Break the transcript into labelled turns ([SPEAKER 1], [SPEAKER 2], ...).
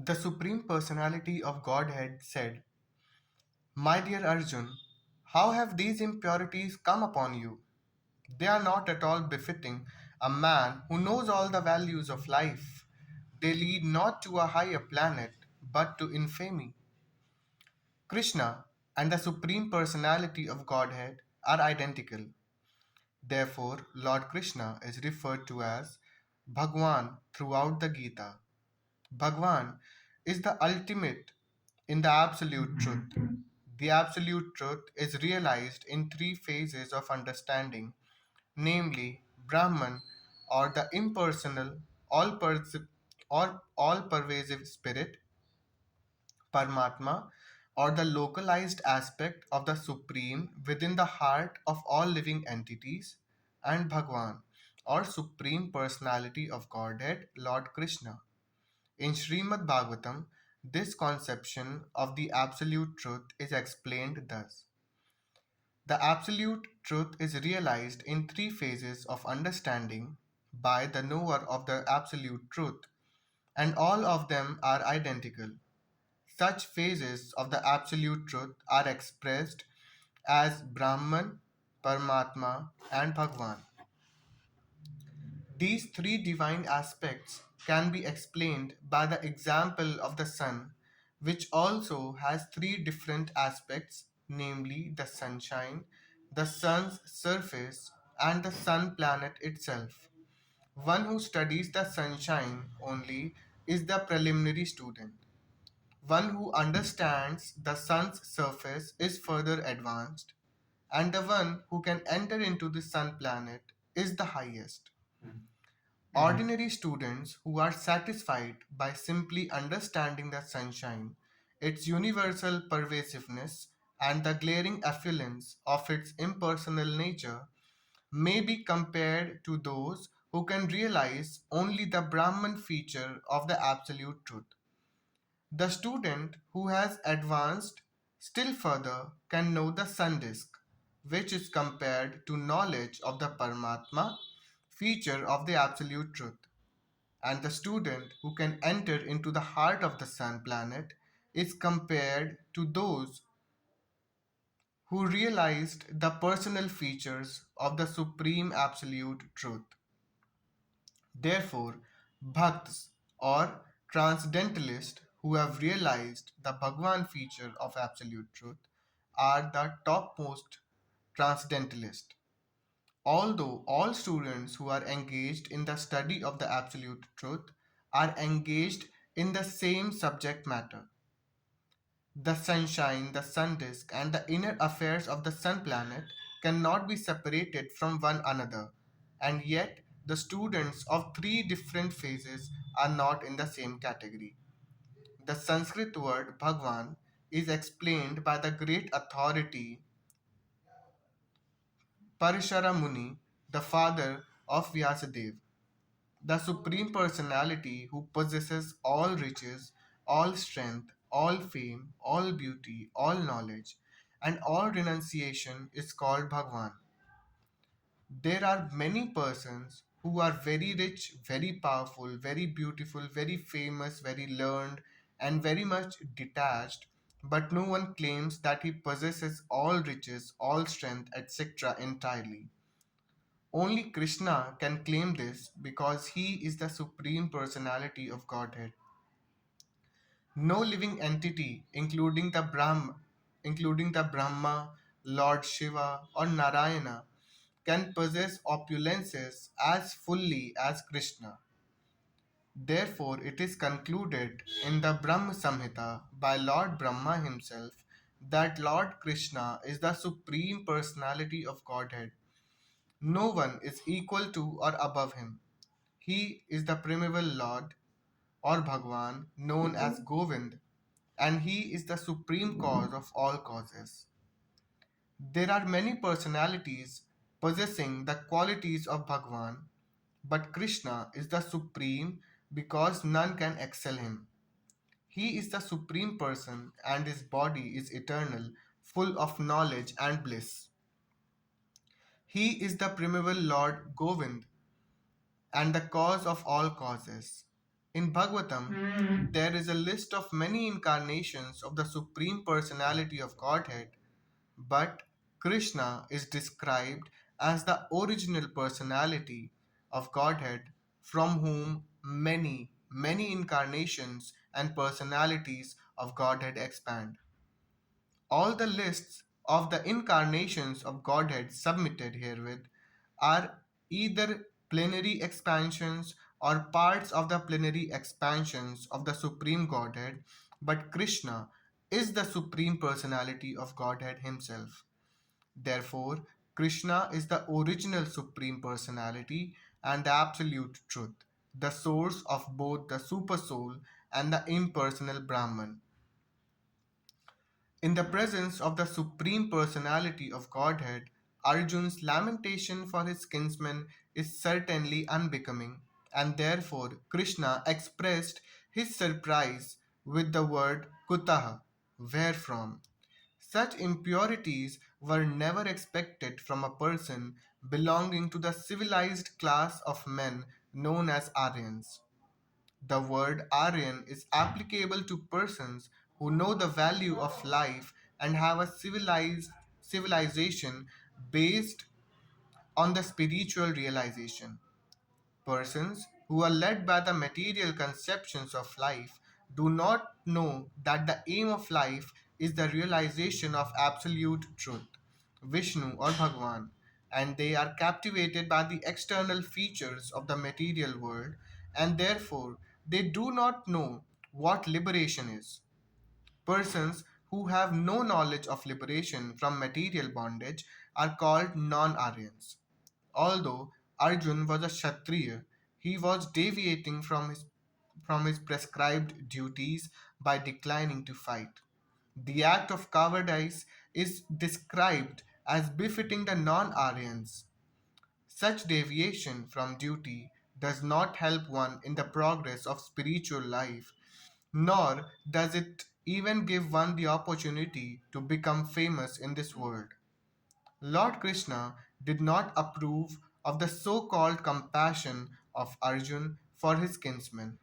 [SPEAKER 1] The Supreme Personality of Godhead said, "My dear Arjun, how have these impurities come upon you? They are not at all befitting a man who knows all the values of life. They lead not to a higher planet, but to infamy." Krishna and the Supreme Personality of Godhead are identical. Therefore, Lord Krishna is referred to as Bhagwan throughout the Gita. Bhagwan is the ultimate in the absolute truth. The absolute truth is realized in three phases of understanding, namely Brahman, or the impersonal, all pervasive spirit; Paramatma, or the localized aspect of the Supreme within the heart of all living entities; and Bhagwan, or Supreme Personality of Godhead, Lord Krishna. In Srimad Bhagavatam, this conception of the Absolute Truth is explained thus. The Absolute Truth is realized in three phases of understanding by the knower of the Absolute Truth, and all of them are identical. Such phases of the Absolute Truth are expressed as Brahman, Paramatma, and Bhagwan. These three divine aspects can be explained by the example of the sun, which also has three different aspects, namely the sunshine, the sun's surface, and the sun planet itself. One who studies the sunshine only is the preliminary student. One who understands the sun's surface is further advanced, and the one who can enter into the sun planet is the highest. Ordinary students who are satisfied by simply understanding the sunshine, its universal pervasiveness, and the glaring effluence of its impersonal nature, may be compared to those who can realize only the Brahman feature of the Absolute Truth. The student who has advanced still further can know the sun disk, which is compared to knowledge of the Paramatma feature of the Absolute Truth. And the student who can enter into the heart of the sun planet is compared to those who realized the personal features of the Supreme Absolute Truth. Therefore, Bhakts, or transcendentalists who have realized the Bhagwan feature of Absolute Truth, are the topmost transcendentalists. Although all students who are engaged in the study of the Absolute Truth are engaged in the same subject matter, the sunshine, the sun disk, and the inner affairs of the sun planet cannot be separated from one another, and yet the students of three different phases are not in the same category. The Sanskrit word Bhagwan is explained by the great authority Parishara Muni, the father of Vyasadeva. The Supreme Personality who possesses all riches, all strength, all fame, all beauty, all knowledge, and all renunciation is called Bhagwan. There are many persons who are very rich, very powerful, very beautiful, very famous, very learned, and very much detached, but no one claims that he possesses all riches, all strength, etc. entirely. Only Krishna can claim this because he is the Supreme Personality of Godhead. No living entity, including the Brahma, Lord Shiva, or Narayana, can possess opulences as fully as Krishna. Therefore, it is concluded in the Brahma Samhita by Lord Brahma himself that Lord Krishna is the Supreme Personality of Godhead. No one is equal to or above him. He is the primeval Lord, or Bhagwan, known as Govind, and he is the supreme cause of all causes. There are many personalities possessing the qualities of Bhagwan, but Krishna is the supreme because none can excel him. He is the supreme person and his body is eternal, full of knowledge and bliss. He is the primeval Lord Govind and the cause of all causes. In Bhagavatam, there is a list of many incarnations of the Supreme Personality of Godhead, but Krishna is described as the original personality of Godhead from whom many incarnations and personalities of Godhead expand. All the lists of the incarnations of Godhead submitted herewith are either plenary expansions or parts of the plenary expansions of the Supreme Godhead, but Krishna is the Supreme Personality of Godhead Himself. Therefore, Krishna is the original Supreme Personality and the Absolute Truth, the source of both the Supersoul and the impersonal Brahman. In the presence of the Supreme Personality of Godhead, Arjun's lamentation for his kinsman is certainly unbecoming, and therefore Krishna expressed his surprise with the word Kutaha, wherefrom. Such impurities were never expected from a person belonging to the civilized class of men known as Aryans. The word Aryan is applicable to persons who know the value of life and have a civilization based on the spiritual realization. Persons who are led by the material conceptions of life do not know that the aim of life is the realization of absolute truth, Vishnu or Bhagwan, and they are captivated by the external features of the material world, and therefore they do not know what liberation is. Persons who have no knowledge of liberation from material bondage are called non Aryans. Although Arjun was a Kshatriya, he was deviating from his prescribed duties by declining to fight. The act of cowardice is described as befitting the non Aryans. Such deviation from duty does not help one in the progress of spiritual life, nor does it even give one the opportunity to become famous in this world. Lord Krishna did not approve of the so called compassion of Arjun for his kinsman.